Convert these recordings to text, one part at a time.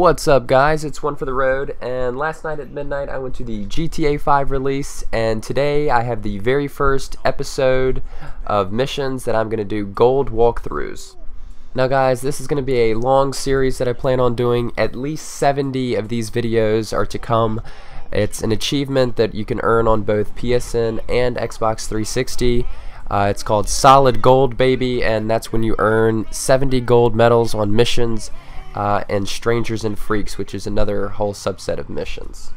What's up guys, it's One for the Road, and last night at midnight I went to the GTA 5 release, and today I have the very first episode of missions that I'm going to do gold walkthroughs. Now guys, this is going to be a long series that I plan on doing. At least 70 of these videos are to come. It's an achievement that you can earn on both PSN and Xbox 360. It's called Solid Gold Baby, and that's when you earn 70 gold medals on missions and Strangers and Freaks, which is another whole subset of missions.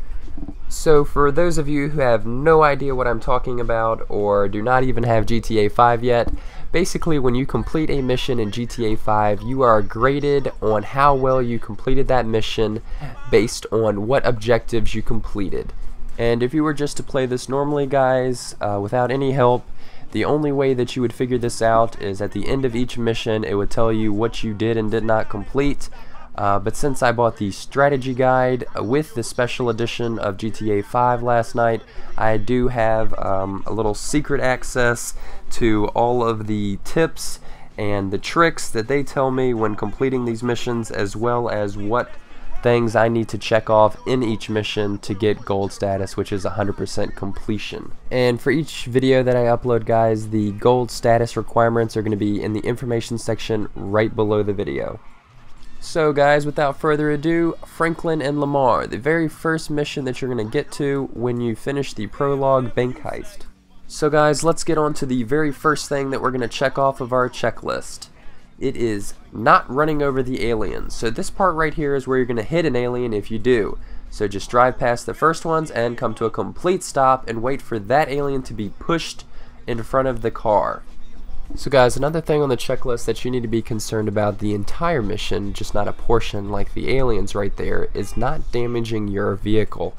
So for those of you who have no idea what I'm talking about or do not even have GTA 5 yet, basically when you complete a mission in GTA 5, you are graded on how well you completed that mission based on what objectives you completed. And if you were just to play this normally guys, without any help, the only way that you would figure this out is at the end of each mission it would tell you what you did and did not complete. But since I bought the strategy guide with the special edition of GTA 5 last night, I do have a little secret access to all of the tips and the tricks that they tell me when completing these missions, as well as what things I need to check off in each mission to get gold status, which is 100% completion. And for each video that I upload guys, the gold status requirements are going to be in the information section right below the video. So guys, without further ado, Franklin and Lamar, the very first mission that you're going to get to when you finish the prologue bank heist. So guys, let's get on to the very first thing that we're going to check off of our checklist. It is not running over the aliens. So this part right here is where you're going to hit an alien if you do. So just drive past the first ones and come to a complete stop and wait for that alien to be pushed in front of the car. So guys, another thing on the checklist that you need to be concerned about the entire mission, just not a portion like the aliens right there, is not damaging your vehicle.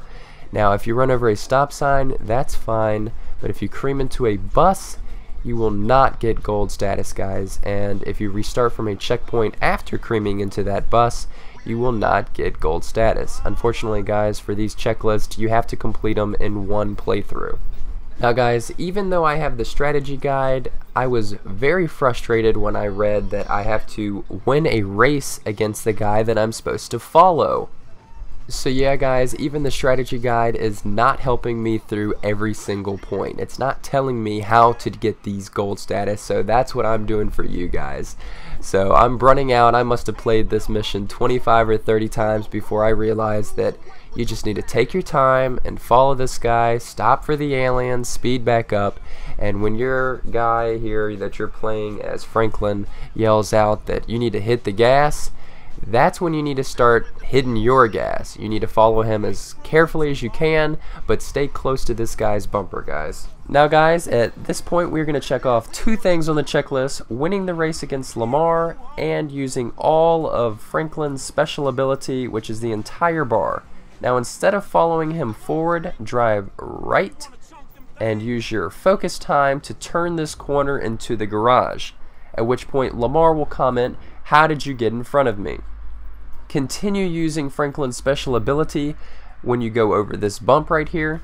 Now if you run over a stop sign, that's fine, but if you cream into a bus, you will not get gold status guys, and if you restart from a checkpoint after creaming into that bus, you will not get gold status. Unfortunately guys, for these checklists you have to complete them in one playthrough. Now guys, even though I have the strategy guide, I was very frustrated when I read that I have to win a race against the guy that I'm supposed to follow. So yeah guys, even the strategy guide is not helping me through every single point. It's not telling me how to get these gold status, so that's what I'm doing for you guys. So I'm running out. I must have played this mission 25 or 30 times before I realized that you just need to take your time and follow this guy, stop for the aliens, speed back up, and when your guy here that you're playing as Franklin yells out that you need to hit the gas, that's when you need to start hitting your gas. You need to follow him as carefully as you can, but stay close to this guy's bumper, guys. Now guys, at this point we're going to check off two things on the checklist: winning the race against Lamar and using all of Franklin's special ability, which is the entire bar. Now instead of following him forward, drive right and use your focus time to turn this corner into the garage, at which point Lamar will comment, "How did you get in front of me?" Continue using Franklin's special ability when you go over this bump right here,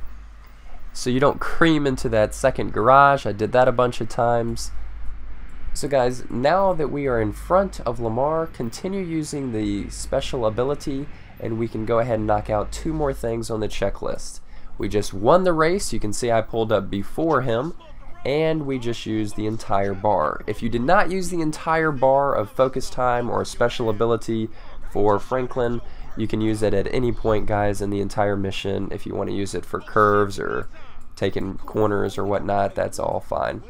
so you don't cream into that second garage. I did that a bunch of times. So guys, now that we are in front of Lamar, continue using the special ability and we can go ahead and knock out two more things on the checklist. We just won the race. You can see I pulled up before him, and we just used the entire bar. If you did not use the entire bar of focus time or special ability for Franklin, you can use it at any point guys in the entire mission. If you want to use it for curves or taking corners or whatnot, that's all fine.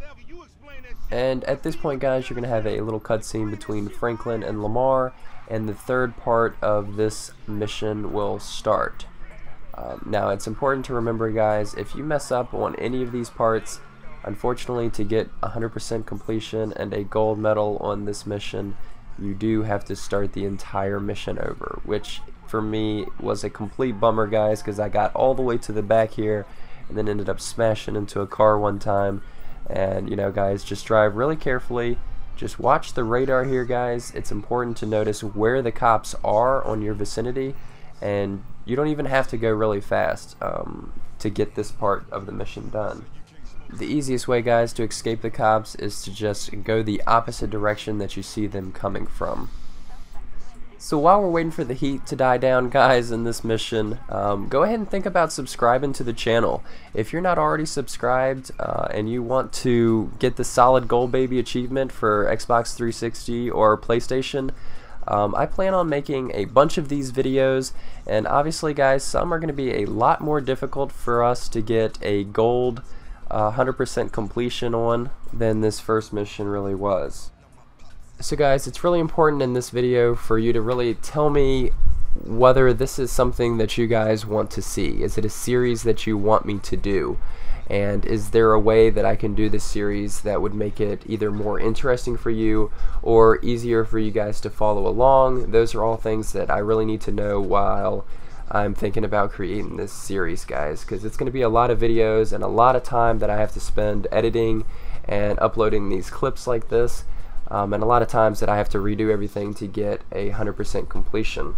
And at this point guys, you're going to have a little cutscene between Franklin and Lamar, and the third part of this mission will start. Now it's important to remember guys, if you mess up on any of these parts, unfortunately to get 100% completion and a gold medal on this mission, you do have to start the entire mission over, which for me was a complete bummer guys, because I got all the way to the back here and then ended up smashing into a car one time. And you know guys, just drive really carefully. Just watch the radar here guys. It's important to notice where the cops are on your vicinity, and you don't even have to go really fast to get this part of the mission done. The easiest way guys to escape the cops is to just go the opposite direction that you see them coming from. So while we're waiting for the heat to die down, guys, in this mission, go ahead and think about subscribing to the channel. If you're not already subscribed and you want to get the solid gold baby achievement for Xbox 360 or PlayStation, I plan on making a bunch of these videos, and obviously, guys, some are going to be a lot more difficult for us to get a gold 100% completion on than this first mission really was. So guys, it's really important in this video for you to really tell me whether this is something that you guys want to see. Is it a series that you want me to do? And is there a way that I can do this series that would make it either more interesting for you or easier for you guys to follow along? Those are all things that I really need to know while I'm thinking about creating this series, guys, because it's going to be a lot of videos and a lot of time that I have to spend editing and uploading these clips like this. And a lot of times that I have to redo everything to get a 100% completion.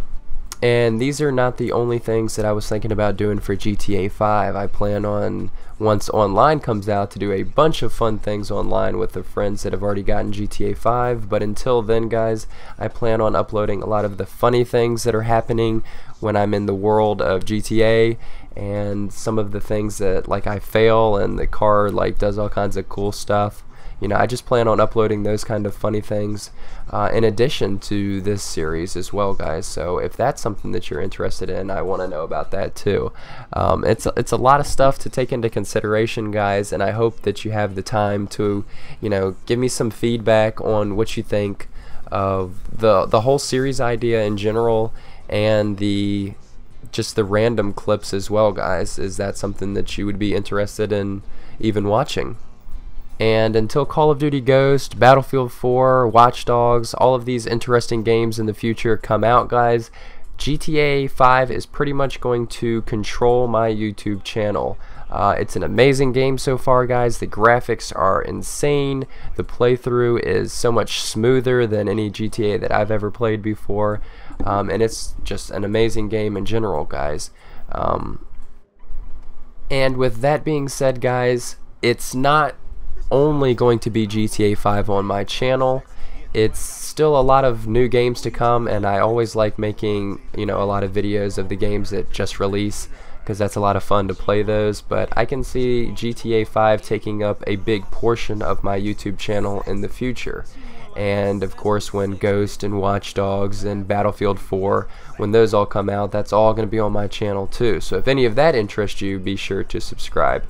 And these are not the only things that I was thinking about doing for GTA 5. I plan on, once online comes out, to do a bunch of fun things online with the friends that have already gotten GTA 5. But until then, guys, I plan on uploading a lot of the funny things that are happening when I'm in the world of GTA, and some of the things that, like, I fail and the car like does all kinds of cool stuff. You know, I just plan on uploading those kind of funny things in addition to this series as well, guys. So if that's something that you're interested in, I want to know about that too. It's a lot of stuff to take into consideration, guys, and I hope that you have the time to, you know, give me some feedback on what you think of the whole series idea in general, and just the random clips as well, guys. Is that something that you would be interested in even watching? And until Call of Duty Ghost, Battlefield 4, Watch Dogs, all of these interesting games in the future come out, guys, GTA 5 is pretty much going to control my YouTube channel. It's an amazing game so far, guys. The graphics are insane. The playthrough is so much smoother than any GTA that I've ever played before. And it's just an amazing game in general, guys. And with that being said, guys, it's not only going to be GTA 5 on my channel. It's still a lot of new games to come, and I always like making, you know, a lot of videos of the games that just release, because that's a lot of fun to play those. But I can see GTA 5 taking up a big portion of my YouTube channel in the future. And of course, when Ghost and Watch Dogs and Battlefield 4, when those all come out, that's all going to be on my channel too. So if any of that interests you, be sure to subscribe.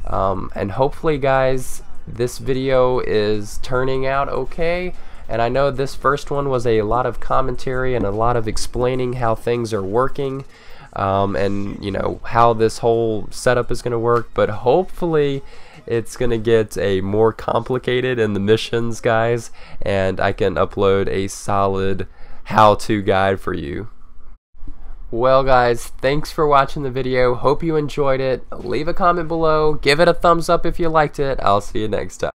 And hopefully, guys, this video is turning out okay. And I know this first one was a lot of commentary and a lot of explaining how things are working, and you know, how this whole setup is going to work. But hopefully it's going to get a more complicated in the missions, guys, and I can upload a solid how-to guide for you. Well, guys, thanks for watching the video. Hope you enjoyed it. Leave a comment below. Give it a thumbs up if you liked it. I'll see you next time.